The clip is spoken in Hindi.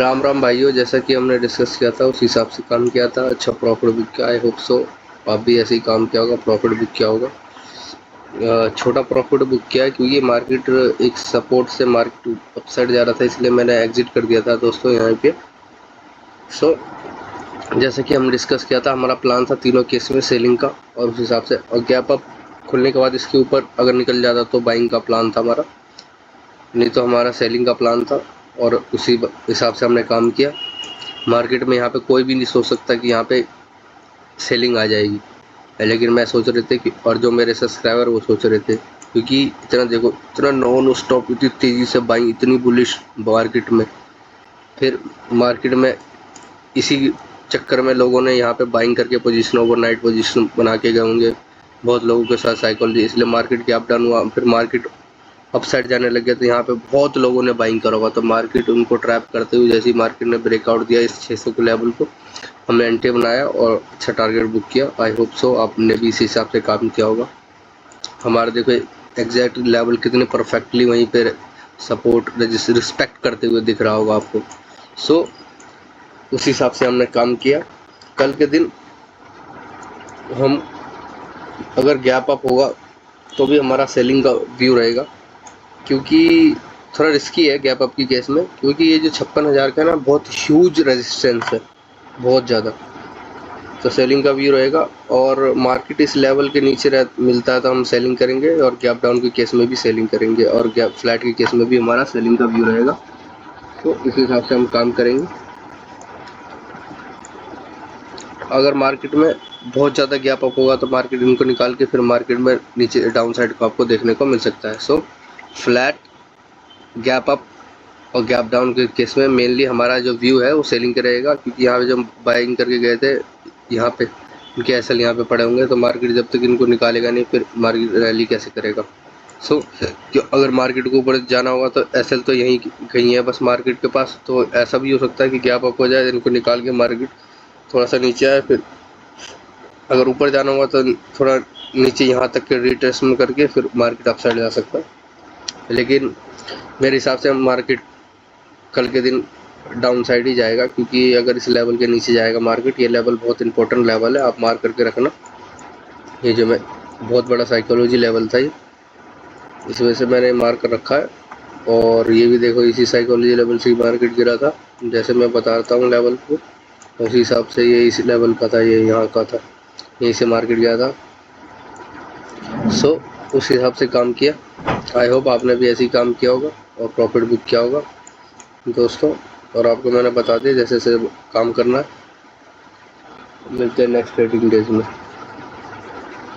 राम राम भाइयों, जैसा कि हमने डिस्कस किया था उस हिसाब से काम किया था। अच्छा प्रॉफिट बुक किया, आई होप सो आप भी ऐसे ही काम किया होगा, प्रॉफिट बुक किया होगा। छोटा प्रॉफिट बुक किया है क्योंकि मार्केट एक सपोर्ट से मार्केट अपसाइड जा रहा था, इसलिए मैंने एग्जिट कर दिया था दोस्तों यहाँ पे। सो जैसे कि हम डिस्कस किया था, हमारा प्लान था तीनों केस में सेलिंग का, और उस हिसाब से और गैप अप खुलने के बाद इसके ऊपर अगर निकल जाता तो बाइंग का प्लान था हमारा, नहीं तो हमारा सेलिंग का प्लान था। और उसी हिसाब से हमने काम किया। मार्केट में यहाँ पे कोई भी नहीं सोच सकता कि यहाँ पे सेलिंग आ जाएगी, लेकिन मैं सोच रहे थे कि, और जो मेरे सब्सक्राइबर वो सोच रहे थे, क्योंकि इतना देखो, इतना नॉन स्टॉप, इतनी तेज़ी से बाइंग, इतनी बुलिश मार्केट में। फिर मार्केट में इसी चक्कर में लोगों ने यहाँ पे बाइंग करके पोजीशन, ओवरनाइट पोजीशन बना के गए होंगे बहुत लोगों के साथ साइकोलॉजी, इसलिए मार्केट गैप डाउन हुआ। फिर मार्केट अपसाइड जाने लग गया, तो यहाँ पे बहुत लोगों ने बाइंग करा हुआ, तो मार्केट उनको ट्रैप करते हुए जैसे ही मार्केट ने ब्रेकआउट दिया इस 600 के लेवल को, हमने एंट्री बनाया और अच्छा टारगेट बुक किया। आई होप सो आपने भी इसी हिसाब से काम किया होगा। हमारे देखो एग्जैक्ट लेवल कितने परफेक्टली वहीं पे सपोर्ट रिस्पेक्ट करते हुए दिख रहा होगा आपको। सो उस हिसाब से हमने काम किया। कल के दिन हम अगर गैप अप होगा तो भी हमारा सेलिंग का व्यू रहेगा, क्योंकि थोड़ा रिस्की है गैप अप की केस में, क्योंकि ये जो 56,000 का है ना, बहुत ह्यूज रेजिस्टेंस है, बहुत ज़्यादा। तो सेलिंग का व्यू रहेगा, और मार्केट इस लेवल के नीचे मिलता है तो हम सेलिंग करेंगे, और गैप डाउन के केस में भी सेलिंग करेंगे, और गैप फ्लैट के केस में भी हमारा सेलिंग का व्यू रहेगा। तो इस हिसाब से हम काम करेंगे। अगर मार्केट में बहुत ज़्यादा गैप अप होगा तो मार्केट इनको निकाल के फिर मार्केट में नीचे डाउन साइड को आपको देखने को मिल सकता है। सो फ्लैट, गैप अप और गैप डाउन के केस में मेनली हमारा जो व्यू है वो सेलिंग का रहेगा, क्योंकि यहाँ पे जब बाइंग करके गए थे, यहाँ पे इनके एसएल यहाँ पे पड़े होंगे, तो मार्केट जब तक इनको निकालेगा नहीं फिर मार्केट रैली कैसे करेगा। सो अगर मार्केट को ऊपर जाना होगा तो एसएल तो यहीं कहीं है बस मार्केट के पास, तो ऐसा भी हो सकता है कि गैप अप हो जाए, इनको निकाल के मार्केट थोड़ा सा नीचे आए, फिर अगर ऊपर जाना होगा तो थोड़ा नीचे यहाँ तक के रिट्रेसमेंट करके फिर मार्केट अपसाइड जा सकता है। लेकिन मेरे हिसाब से मार्केट कल के दिन डाउन साइड ही जाएगा, क्योंकि अगर इस लेवल के नीचे जाएगा मार्केट, ये लेवल बहुत इंपॉर्टेंट लेवल है, आप मार्क करके रखना। ये जो मैं बहुत बड़ा साइकोलॉजी लेवल था ये, इस वजह से मैंने मार्क कर रखा है। और ये भी देखो इसी साइकोलॉजी लेवल से मार्केट गिरा था, जैसे मैं बताता हूँ लेवल को, उसी हिसाब से ये इस लेवल का था, ये यहाँ का था, यहीं से मार्केट गया था। सो उस हिसाब से काम किया। आई होप आपने भी ऐसे ही काम किया होगा और प्रॉफिट बुक किया होगा दोस्तों। और आपको मैंने बता दिया जैसे जैसे काम करना है। मिलते हैं नेक्स्ट ट्रेडिंग डेज में।